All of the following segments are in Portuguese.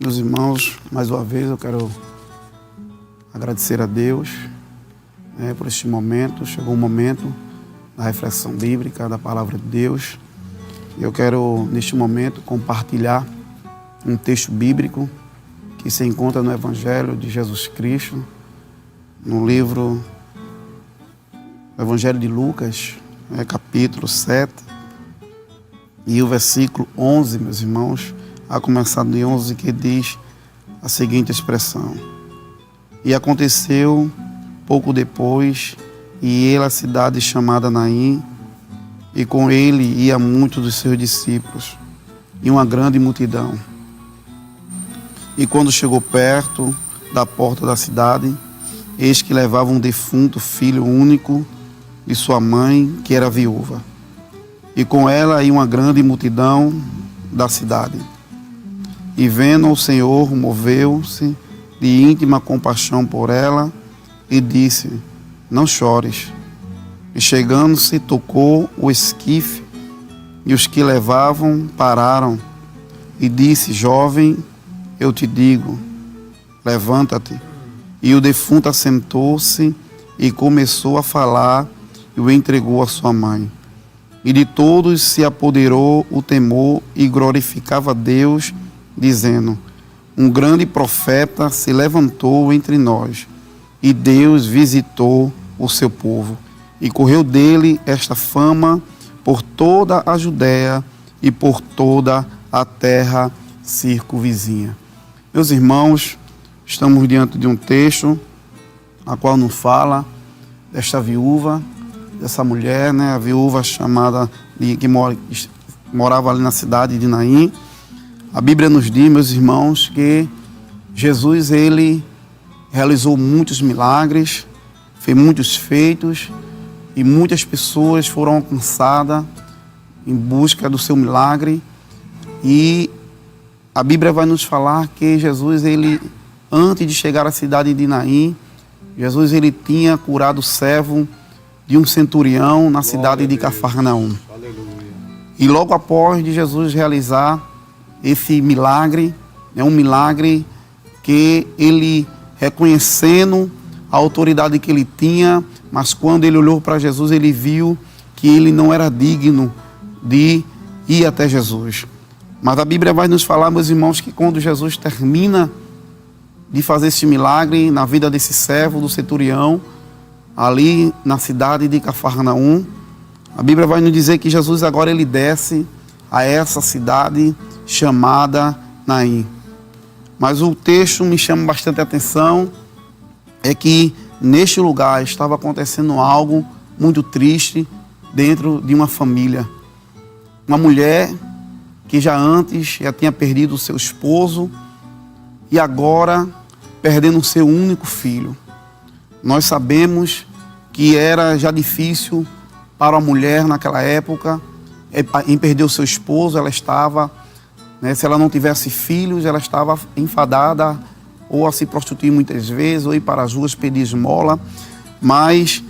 Meus irmãos, mais uma vez eu quero agradecer a Deus por este momento. Chegou o momento da reflexão bíblica, da palavra de Deus. Eu quero, neste momento, compartilhar um texto bíblico que se encontra no Evangelho de Jesus Cristo, no livro Evangelho de Lucas, capítulo 7, e o versículo 11, meus irmãos, a começar de 11, que diz a seguinte expressão: E aconteceu pouco depois, e ele a cidade chamada Naim, e com ele ia muitos dos seus discípulos, e uma grande multidão. E quando chegou perto da porta da cidade, eis que levava um defunto filho único de sua mãe, que era viúva. E com ela ia uma grande multidão da cidade. E vendo o Senhor, moveu-se de íntima compaixão por ela e disse: Não chores. E chegando-se, tocou o esquife, e os que levavam pararam. E disse: Jovem, eu te digo, levanta-te. E o defunto assentou-se e começou a falar, e o entregou à sua mãe. E de todos se apoderou o temor, e glorificava a Deus, dizendo: Um grande profeta se levantou entre nós, e Deus visitou o seu povo. E correu dele esta fama por toda a Judéia e por toda a terra circunvizinha. Meus irmãos, estamos diante de um texto a qual nos fala desta viúva, dessa mulher, a viúva chamada que morava ali na cidade de Naim. A Bíblia nos diz, meus irmãos, que Jesus, ele realizou muitos milagres, fez muitos feitos, e muitas pessoas foram alcançadas em busca do seu milagre. E a Bíblia vai nos falar que Jesus, ele, antes de chegar à cidade de Naim, Jesus, ele tinha curado o servo de um centurião na cidade de Cafarnaum. E logo após de Jesus realizar esse milagre, um milagre que ele, reconhecendo a autoridade que ele tinha, mas quando ele olhou para Jesus, ele viu que ele não era digno de ir até Jesus. Mas a Bíblia vai nos falar, meus irmãos, que quando Jesus termina de fazer esse milagre na vida desse servo, do centurião, ali na cidade de Cafarnaum, a Bíblia vai nos dizer que Jesus agora ele desce a essa cidade chamada Naim. Mas o texto me chama bastante atenção, é que neste lugar estava acontecendo algo muito triste dentro de uma família. Uma mulher que já antes já tinha perdido o seu esposo e agora perdendo o seu único filho. Nós sabemos que era já difícil para a mulher naquela época em perder o seu esposo. Ela estava, se ela não tivesse filhos, ela estava enfadada ou a se prostituir muitas vezes, ou ir para as ruas pedir esmola. Mas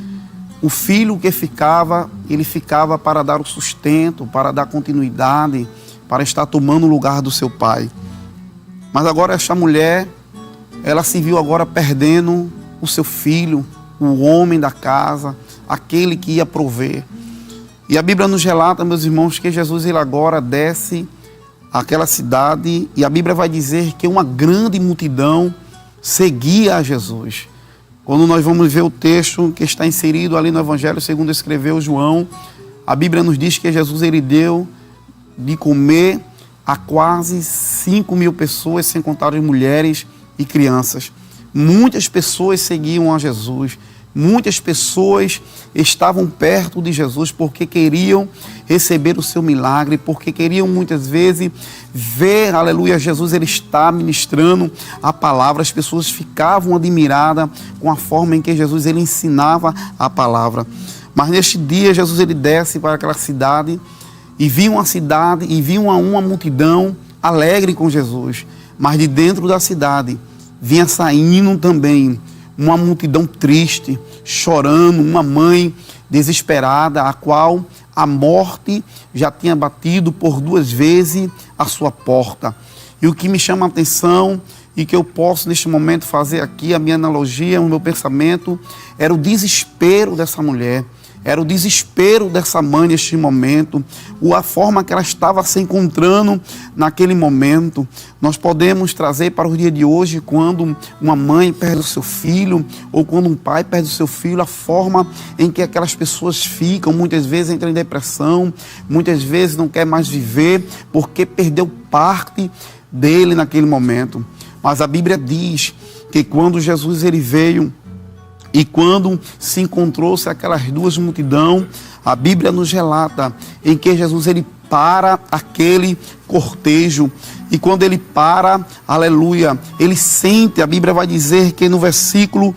o filho que ficava, ele ficava para dar o sustento, para dar continuidade, para estar tomando o lugar do seu pai. Mas agora esta mulher, ela se viu agora perdendo o seu filho, o homem da casa, aquele que ia prover. E a Bíblia nos relata, meus irmãos, que Jesus ele agora desce àquela cidade, e a Bíblia vai dizer que uma grande multidão seguia a Jesus. Quando nós vamos ver o texto que está inserido ali no Evangelho segundo escreveu João, a Bíblia nos diz que Jesus ele deu de comer a quase 5.000 pessoas, sem contar as mulheres e crianças. Muitas pessoas seguiam a Jesus. Muitas pessoas estavam perto de Jesus porque queriam receber o seu milagre, porque queriam muitas vezes ver, aleluia, Jesus ele está ministrando a palavra. As pessoas ficavam admiradas com a forma em que Jesus ele ensinava a palavra. Mas neste dia Jesus ele desce para aquela cidade e viu uma cidade e viu uma multidão alegre com Jesus. Mas de dentro da cidade vinha saindo também uma multidão triste, chorando, uma mãe desesperada, a qual a morte já tinha batido por 2 vezes a sua porta. E o que me chama a atenção e que eu posso neste momento fazer aqui, a minha analogia, o meu pensamento, era o desespero dessa mulher, era o desespero dessa mãe neste momento, a forma que ela estava se encontrando naquele momento. Nós podemos trazer para o dia de hoje, quando uma mãe perde o seu filho, ou quando um pai perde o seu filho, a forma em que aquelas pessoas ficam, muitas vezes entram em depressão, muitas vezes não quer mais viver, porque perdeu parte dele naquele momento. Mas a Bíblia diz que quando Jesus ele veio e quando se encontrou-se aquelas duas multidões, a Bíblia nos relata em que Jesus ele para aquele cortejo. E quando ele para, aleluia, ele sente, a Bíblia vai dizer que no versículo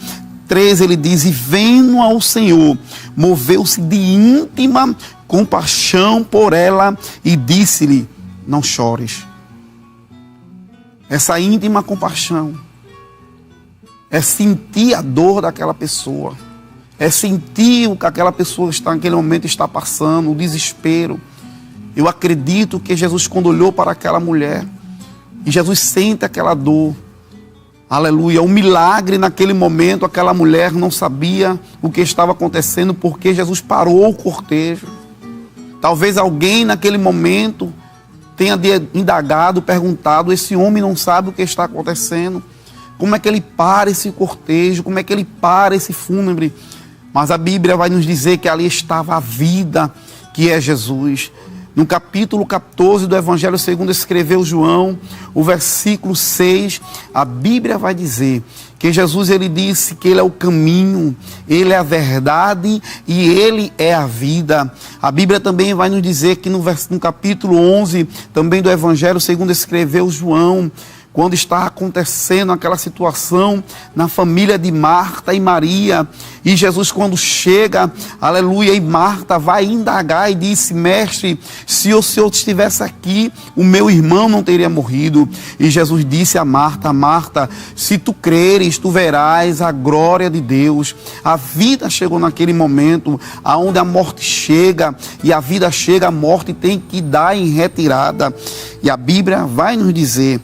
13 ele diz: e vendo ao Senhor, moveu-se de íntima compaixão por ela e disse-lhe: não chores. Essa íntima compaixão é sentir a dor daquela pessoa, é sentir o que aquela pessoa está naquele momento está passando, o desespero. Eu acredito que Jesus, quando olhou para aquela mulher, e Jesus sente aquela dor, aleluia, um milagre naquele momento. Aquela mulher não sabia o que estava acontecendo, porque Jesus parou o cortejo. Talvez alguém naquele momento tenha indagado, perguntado: esse homem não sabe o que está acontecendo, como é que ele para esse cortejo, como é que ele para esse fúnebre? Mas a Bíblia vai nos dizer que ali estava a vida, que é Jesus. No capítulo 14 do Evangelho segundo escreveu João, o versículo 6, a Bíblia vai dizer que Jesus ele disse que ele é o caminho, ele é a verdade e ele é a vida. A Bíblia também vai nos dizer que no capítulo 11, também do Evangelho segundo escreveu João, quando está acontecendo aquela situação na família de Marta e Maria, e Jesus quando chega, aleluia, e Marta vai indagar e disse: mestre, se o Senhor estivesse aqui, o meu irmão não teria morrido. E Jesus disse a Marta: Marta, se tu creres, tu verás a glória de Deus. A vida chegou naquele momento, aonde a morte chega, e a vida chega, a morte tem que dar em retirada. E a Bíblia vai nos dizer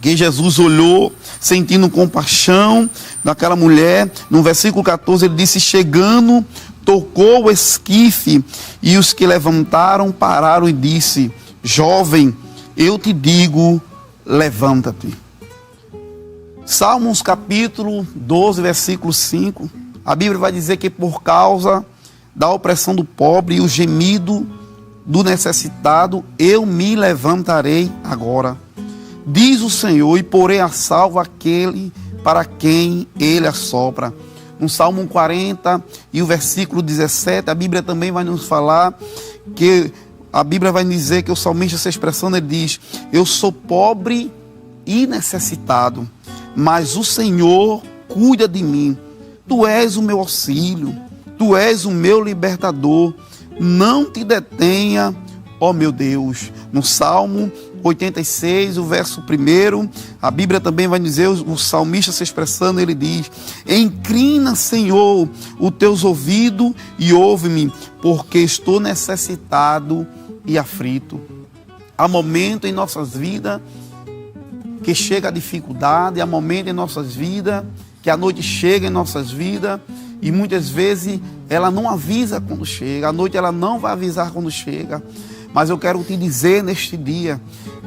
que Jesus olhou, sentindo compaixão daquela mulher. No versículo 14 ele disse: chegando, tocou o esquife, e os que levantaram pararam e disse: jovem, eu te digo, levanta-te. Salmos capítulo 12, versículo 5, a Bíblia vai dizer que por causa da opressão do pobre e o gemido do necessitado, eu me levantarei agora. Diz o Senhor, e porei a salvo aquele para quem ele assopra. No Salmo 40 e o versículo 17, a Bíblia também vai nos falar que a Bíblia vai dizer que o salmista, se expressando, ele diz: eu sou pobre e necessitado, mas o Senhor cuida de mim. Tu és o meu auxílio, tu és o meu libertador. Não te detenha, ó meu Deus. No Salmo 86, o verso 1, a Bíblia também vai dizer, o salmista se expressando, ele diz: inclina, Senhor, os teus ouvidos e ouve-me, porque estou necessitado e aflito. Há momento em nossas vidas que chega a dificuldade, há momento em nossas vidas que a noite chega em nossas vidas, e muitas vezes ela não avisa quando chega, a noite ela não vai avisar quando chega. Mas eu quero te dizer neste dia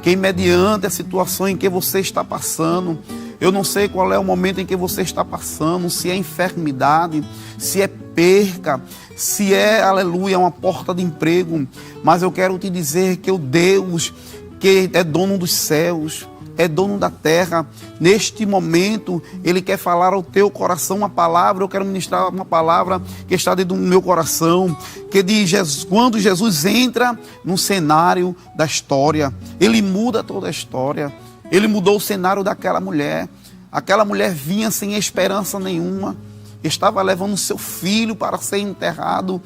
que, mediante a situação em que você está passando, eu não sei qual é o momento em que você está passando, se é enfermidade, se é perca, se é, aleluia, uma porta de emprego, mas eu quero te dizer que o Deus que é dono dos céus, é dono da terra, neste momento Ele quer falar ao teu coração uma palavra. Eu quero ministrar uma palavra que está dentro do meu coração, que diz: quando Jesus entra no cenário da história, Ele muda toda a história. Ele mudou o cenário daquela mulher. Aquela mulher vinha sem esperança nenhuma, estava levando seu filho para ser enterrado,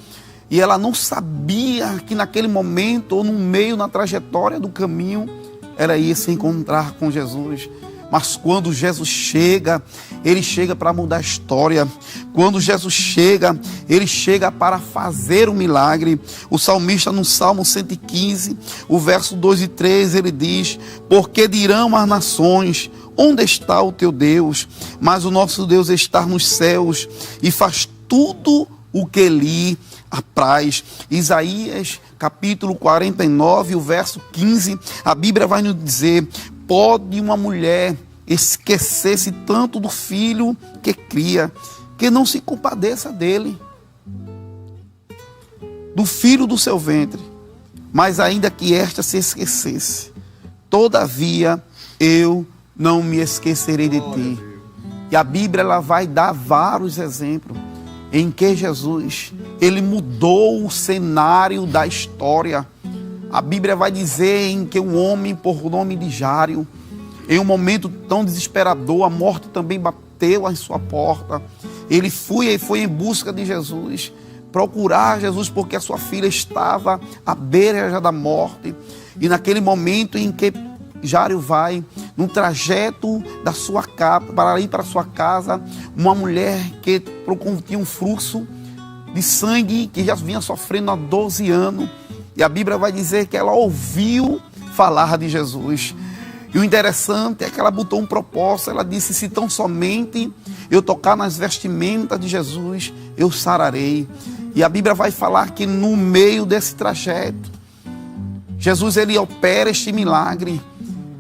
e ela não sabia que naquele momento, ou no meio, na trajetória do caminho, ela ia se encontrar com Jesus. Mas quando Jesus chega, ele chega para mudar a história. Quando Jesus chega, ele chega para fazer um milagre. O salmista no Salmo 115, o verso 2 e 3, ele diz: porque dirão as nações, onde está o teu Deus? Mas o nosso Deus está nos céus e faz tudo o que lhe apraz. Isaías capítulo 49, o verso 15, a Bíblia vai nos dizer: pode uma mulher esquecer-se tanto do filho que cria, que não se compadeça dele, do filho do seu ventre, mas ainda que esta se esquecesse, todavia eu não me esquecerei de ti. E a Bíblia ela vai dar vários exemplos em que Jesus, ele mudou o cenário da história. A Bíblia vai dizer em que um homem por nome de Jário, em um momento tão desesperador, a morte também bateu à sua porta. Ele foi em busca de Jesus, procurar Jesus, porque a sua filha estava à beira já da morte. E naquele momento em que Jário vai, no trajeto da sua casa, para ir para a sua casa, uma mulher que tinha um fluxo de sangue, que já vinha sofrendo há 12 anos. E a Bíblia vai dizer que ela ouviu falar de Jesus. E o interessante é que ela botou um propósito. Ela disse: se tão somente eu tocar nas vestimentas de Jesus, eu sararei. E a Bíblia vai falar que no meio desse trajeto, Jesus ele opera este milagre.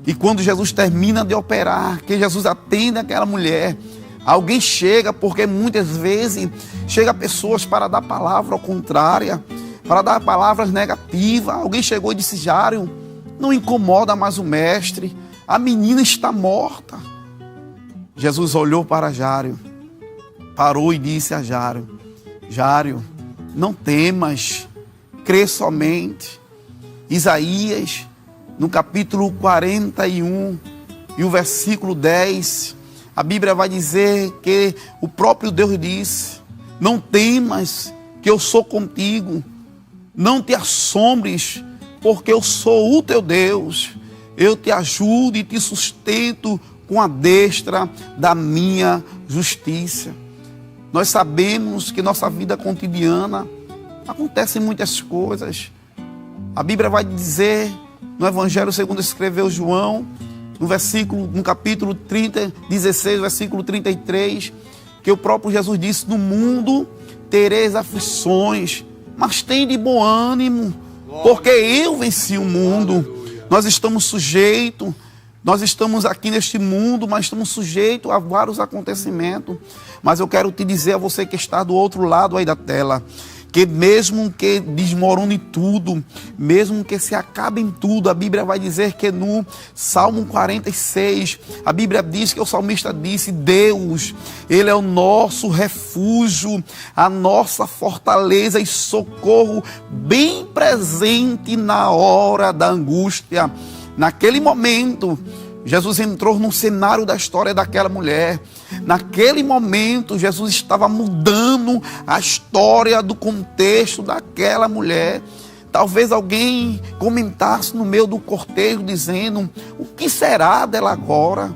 E quando Jesus termina de operar, que Jesus atende aquela mulher, alguém chega, porque muitas vezes chega pessoas para dar palavra ao contrária, para dar palavras negativas. Alguém chegou e disse: Jário, não incomoda mais o mestre, a menina está morta. Jesus olhou para Jário, parou e disse a Jário: Jário, não temas, crê somente. Isaías, no capítulo 41 e o versículo 10, a Bíblia vai dizer que o próprio Deus disse: não temas, que eu sou contigo, não te assombres, porque eu sou o teu Deus, eu te ajudo e te sustento com a destra da minha justiça. Nós sabemos que nossa vida cotidiana acontecem muitas coisas. A Bíblia vai dizer no Evangelho segundo escreveu João, no capítulo 16, versículo 33, que o próprio Jesus disse: no mundo tereis aflições, mas tem de bom ânimo, porque eu venci o mundo. Nós estamos sujeitos, nós estamos aqui neste mundo, mas estamos sujeitos a vários acontecimentos. Mas eu quero te dizer a você que está do outro lado aí da tela, que mesmo que desmorone tudo, mesmo que se acabe em tudo, a Bíblia vai dizer que no Salmo 46, a Bíblia diz que o salmista disse: Deus, Ele é o nosso refúgio, a nossa fortaleza e socorro bem presente na hora da angústia. Naquele momento, Jesus entrou no cenário da história daquela mulher. Naquele momento, Jesus estava mudando a história do contexto daquela mulher. Talvez alguém comentasse no meio do cortejo dizendo: o que será dela agora?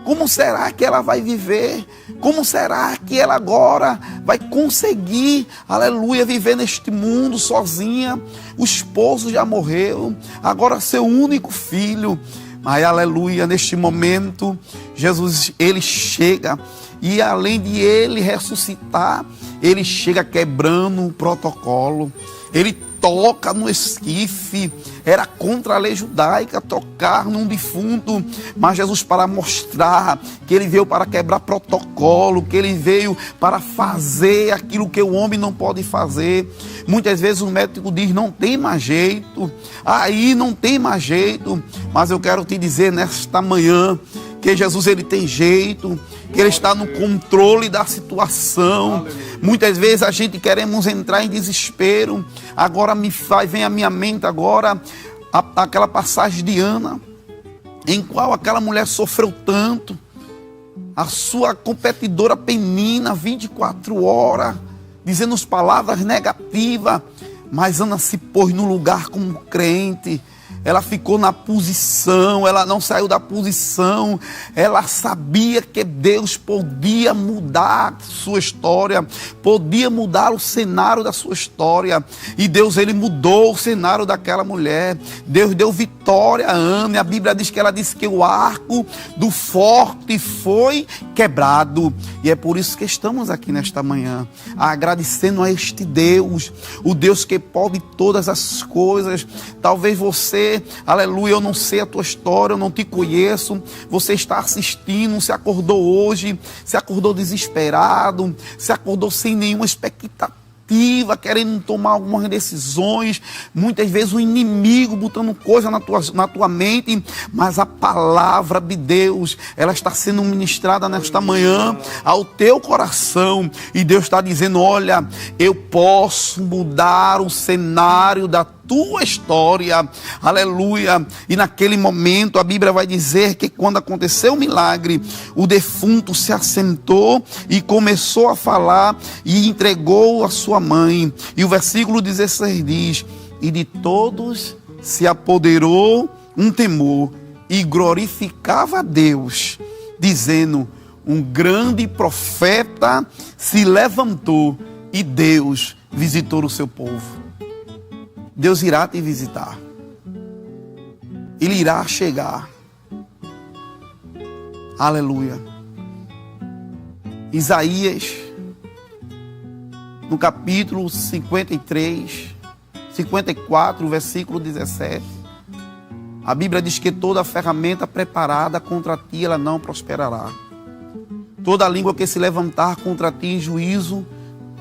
Como será que ela vai viver? Como será que ela agora vai conseguir, aleluia, viver neste mundo sozinha? O esposo já morreu, agora seu único filho. Mas, aleluia, neste momento, Jesus, ele chega e além de ele ressuscitar, ele chega quebrando o protocolo. Ele toca no esquife. Era contra a lei judaica tocar num defunto, mas Jesus, para mostrar que ele veio para quebrar protocolo, que ele veio para fazer aquilo que o homem não pode fazer. Muitas vezes o médico diz: não tem mais jeito, aí não tem mais jeito. Mas eu quero te dizer nesta manhã que Jesus, ele tem jeito, que ele está no controle da situação. Muitas vezes a gente queremos entrar em desespero. Agora vem à minha mente agora aquela passagem de Ana, em qual aquela mulher sofreu tanto. A sua competidora Penina, 24 horas, dizendo as palavras negativas. Mas Ana se pôs no lugar como crente. ela ficou na posição, ela não saiu da posição, ela sabia que Deus podia mudar sua história, podia mudar o cenário da sua história, e Deus, ele mudou o cenário daquela mulher. Deus deu vitória a Ana, e a Bíblia diz que ela disse que o arco do forte foi quebrado, e é por isso que estamos aqui nesta manhã, agradecendo a este Deus, o Deus que pode todas as coisas. Talvez você, aleluia, eu não sei a tua história, eu não te conheço, você está assistindo, se acordou hoje, se acordou desesperado, se acordou sem nenhuma expectativa, querendo tomar algumas decisões, muitas vezes o inimigo botando coisa na tua mente, mas a palavra de Deus, ela está sendo ministrada nesta manhã ao teu coração, e Deus está dizendo: olha, eu posso mudar o cenário da tua história, aleluia. E naquele momento a Bíblia vai dizer que quando aconteceu o milagre, o defunto se assentou e começou a falar e entregou a sua mãe, e o versículo 16 diz: e de todos se apoderou um temor, e glorificava a Deus, dizendo: um grande profeta se levantou, e Deus visitou o seu povo. Deus irá te visitar. Ele irá chegar. Aleluia. Isaías, no capítulo 53, 54, versículo 17. A Bíblia diz que toda ferramenta preparada contra ti, ela não prosperará. Toda língua que se levantar contra ti em juízo,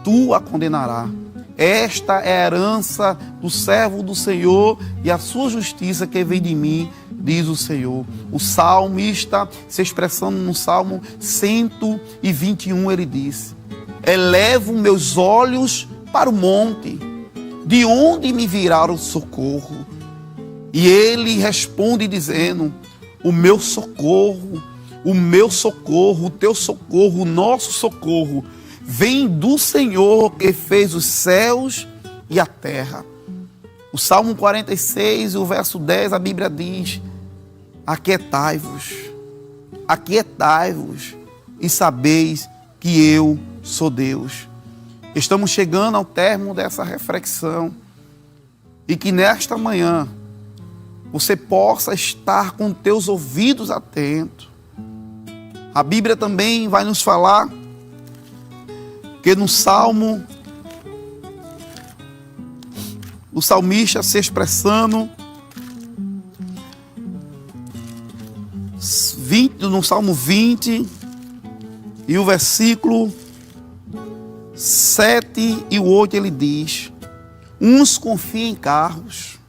tu a condenarás. Esta é a herança do servo do Senhor, e a sua justiça que vem de mim, diz o Senhor. O salmista, se expressando no Salmo 121, ele disse: elevo meus olhos para o monte, de onde me virá o socorro? E ele responde dizendo: o meu socorro, o teu socorro, o nosso socorro vem do Senhor que fez os céus e a terra. O Salmo 46, o verso 10, a Bíblia diz: aquietai-vos e sabeis que eu sou Deus. Estamos chegando ao término dessa reflexão, e que nesta manhã você possa estar com teus ouvidos atentos. A Bíblia também vai nos falar que no Salmo, o salmista se expressando, no Salmo 20, e o versículo 7 e o 8, ele diz: uns confiam em carros,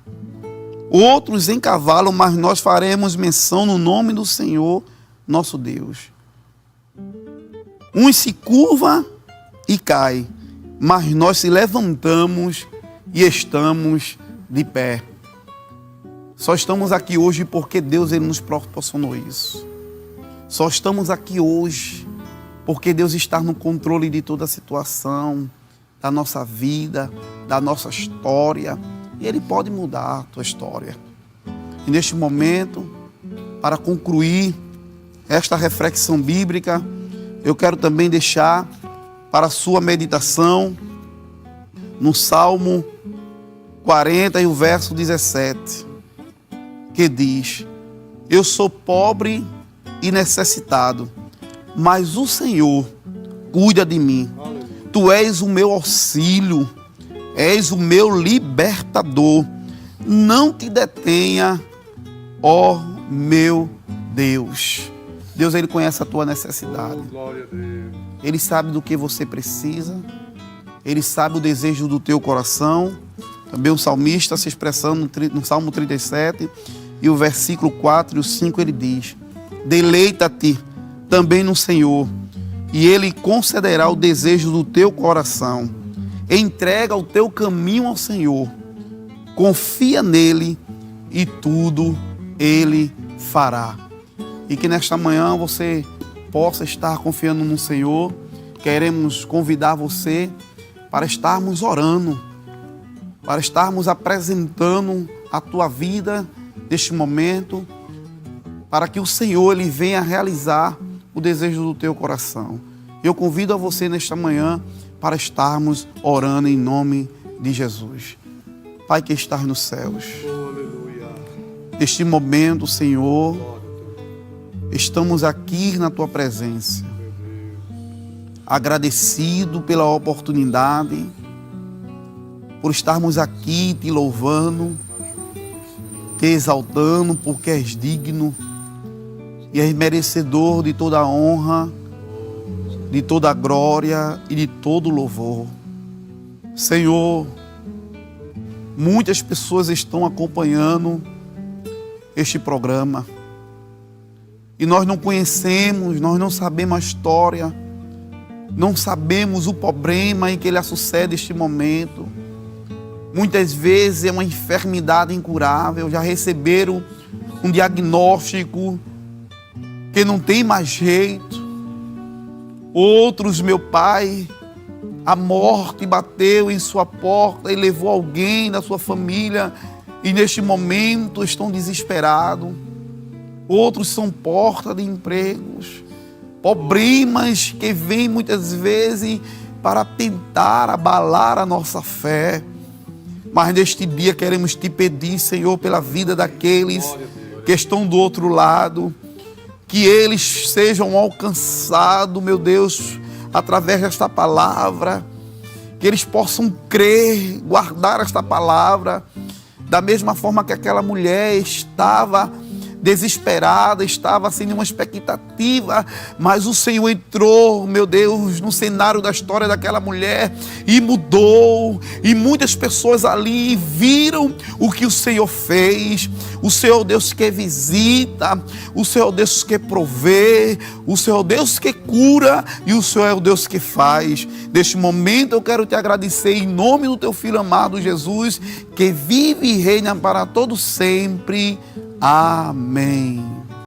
outros em cavalo, mas nós faremos menção no nome do Senhor nosso Deus. Uns se curvam e cai, mas nós se levantamos e estamos de pé. Só estamos aqui hoje porque Deus, ele nos proporcionou isso. Só estamos aqui hoje porque Deus está no controle de toda a situação, da nossa vida, da nossa história, e Ele pode mudar a tua história. E neste momento, para concluir esta reflexão bíblica, eu quero também deixar para a sua meditação no Salmo 40 e o verso 17, que diz: eu sou pobre e necessitado, mas o Senhor cuida de mim. Tu és o meu auxílio, és o meu libertador. Não te detenha, ó meu Deus. Deus, Ele conhece a tua necessidade. Ele sabe do que você precisa. Ele sabe o desejo do teu coração. Também o salmista se expressando no Salmo 37 e o versículo 4 e o 5, ele diz: deleita-te também no Senhor, e Ele concederá o desejo do teu coração. Entrega o teu caminho ao Senhor, confia nele e tudo Ele fará. E que nesta manhã você possa estar confiando no Senhor. Queremos convidar você para estarmos orando, para estarmos apresentando a tua vida neste momento, para que o Senhor Ele venha realizar o desejo do teu coração. Eu convido a você nesta manhã para estarmos orando em nome de Jesus. Pai que estás nos céus, neste momento, Senhor, estamos aqui na tua presença, agradecido pela oportunidade, por estarmos aqui te louvando, te exaltando, porque és digno e és merecedor de toda a honra, de toda a glória e de todo o louvor. Senhor, muitas pessoas estão acompanhando este programa e nós não conhecemos, nós não sabemos a história, não sabemos o problema em que ele sucede neste momento. Muitas vezes é uma enfermidade incurável, já receberam um diagnóstico que não tem mais jeito. Outros, meu Pai, a morte bateu em sua porta e levou alguém da sua família e neste momento estão desesperados. Outros são porta de empregos, problemas que vêm muitas vezes para tentar abalar a nossa fé. Mas neste dia queremos te pedir, Senhor, pela vida daqueles que estão do outro lado, que eles sejam alcançados, meu Deus, através desta palavra, que eles possam crer, guardar esta palavra, da mesma forma que aquela mulher estava desesperada, estava sem nenhuma expectativa, mas o Senhor entrou, meu Deus, no cenário da história daquela mulher e mudou, e muitas pessoas ali viram o que o Senhor fez. O Senhor Deus que visita, o Senhor Deus que provê, o Senhor Deus que cura e o Senhor é o Deus que faz. Neste momento eu quero te agradecer em nome do teu Filho amado Jesus, que vive e reina para todo sempre. Amém.